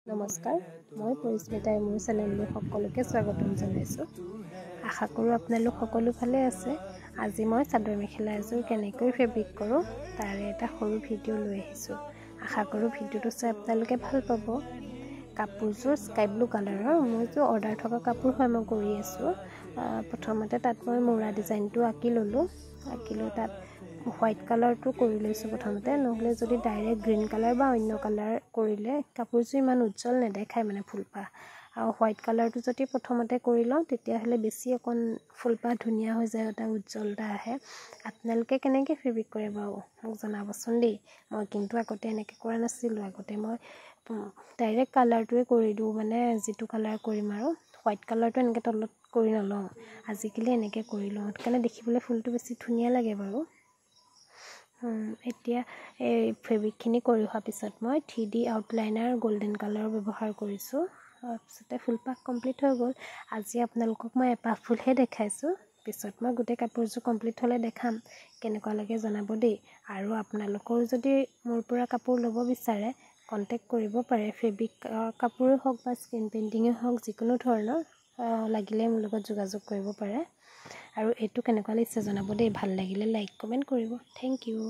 নমস্কাৰ, মই পৰিস্মিতাই মোৰ চেনেললৈ সকলোকে স্বাগতম জনাইছোঁ। আশা কৰোঁ আপোনালোক সকলো ভালে আছে। আজি মই চাদৰ মেখেলা এযোৰ কেনেকৈ ফেব্ৰিক কৰোঁ তাৰে এটা সৰু ভিডিঅ' লৈ আহিছোঁ। আশা কৰোঁ ভিডিঅ'টো চাই আপোনালোকে ভাল পাব। কাপোৰযোৰ স্কাই ব্লু কালাৰৰ, মোৰ যোৰ অৰ্ডাৰ থকা কাপোৰ হয়, মই কৰি আছোঁ। প্ৰথমতে তাত মই মূৰা ডিজাইনটো আঁকি ল'লোঁ। আঁকি লৈ তাত হোৱাইট কালাৰটো কৰি লৈছোঁ প্ৰথমতে, নহ'লে যদি ডাইৰেক্ট গ্ৰীণ কালাৰ বা অন্য কালাৰ কৰিলে কাপোৰযোৰ ইমান উজ্জ্বল নেদেখায় মানে ফুলপাহ। আৰু হোৱাইট কালাৰটো যদি প্ৰথমতে কৰি লওঁ তেতিয়াহ'লে বেছি অকণ ফুলপাহ ধুনীয়া হৈ যায়, এটা উজ্জ্বলতা আহে। আপোনালোকে কেনেকৈ ফেব্ৰিক কৰে বাৰু মোক জনাবচোন দেই। মই কিন্তু আগতে এনেকৈ কৰা নাছিলোঁ। আগতে মই ডাইৰেক্ট কালাৰটোৱে কৰি দিওঁ, মানে যিটো কালাৰ কৰিম আৰু হোৱাইট কালাৰটো এনেকৈ তলত কৰি নলওঁ। আজিকালি এনেকৈ কৰি লওঁ, সেইকাৰণে দেখিবলৈ ফুলটো বেছি ধুনীয়া লাগে বাৰু। এতিয়া এই ফেব্ৰিকখিনি কৰি হোৱাৰ পিছত মই 3D আউটলাইনাৰ গল্ডেন কালাৰ ব্যৱহাৰ কৰিছোঁ। তাৰপিছতে ফুলপাহ কমপ্লিট হৈ গ'ল। আজি আপোনালোকক মই এপাহ ফুলহে দেখাইছোঁ। পিছত মই গোটেই কাপোৰযোৰ কমপ্লিট হ'লে দেখাম, কেনেকুৱা লাগে জনাব দেই। আৰু আপোনালোকেও যদি মোৰ পৰা কাপোৰ ল'ব বিচাৰে কণ্টেক্ট কৰিব পাৰে। ফেব্ৰিক কাপোৰেই হওক বা স্ক্ৰীণ পেইণ্টিঙেই হওক, যিকোনো ধৰণৰ লাগিলে মোৰ লগত যোগাযোগ কৰিব পাৰে। আৰু এইটো কেনেকুৱা লাগিছে জনাব দেই। ভাল লাগিলে লাইক কমেণ্ট কৰিব। Thank U.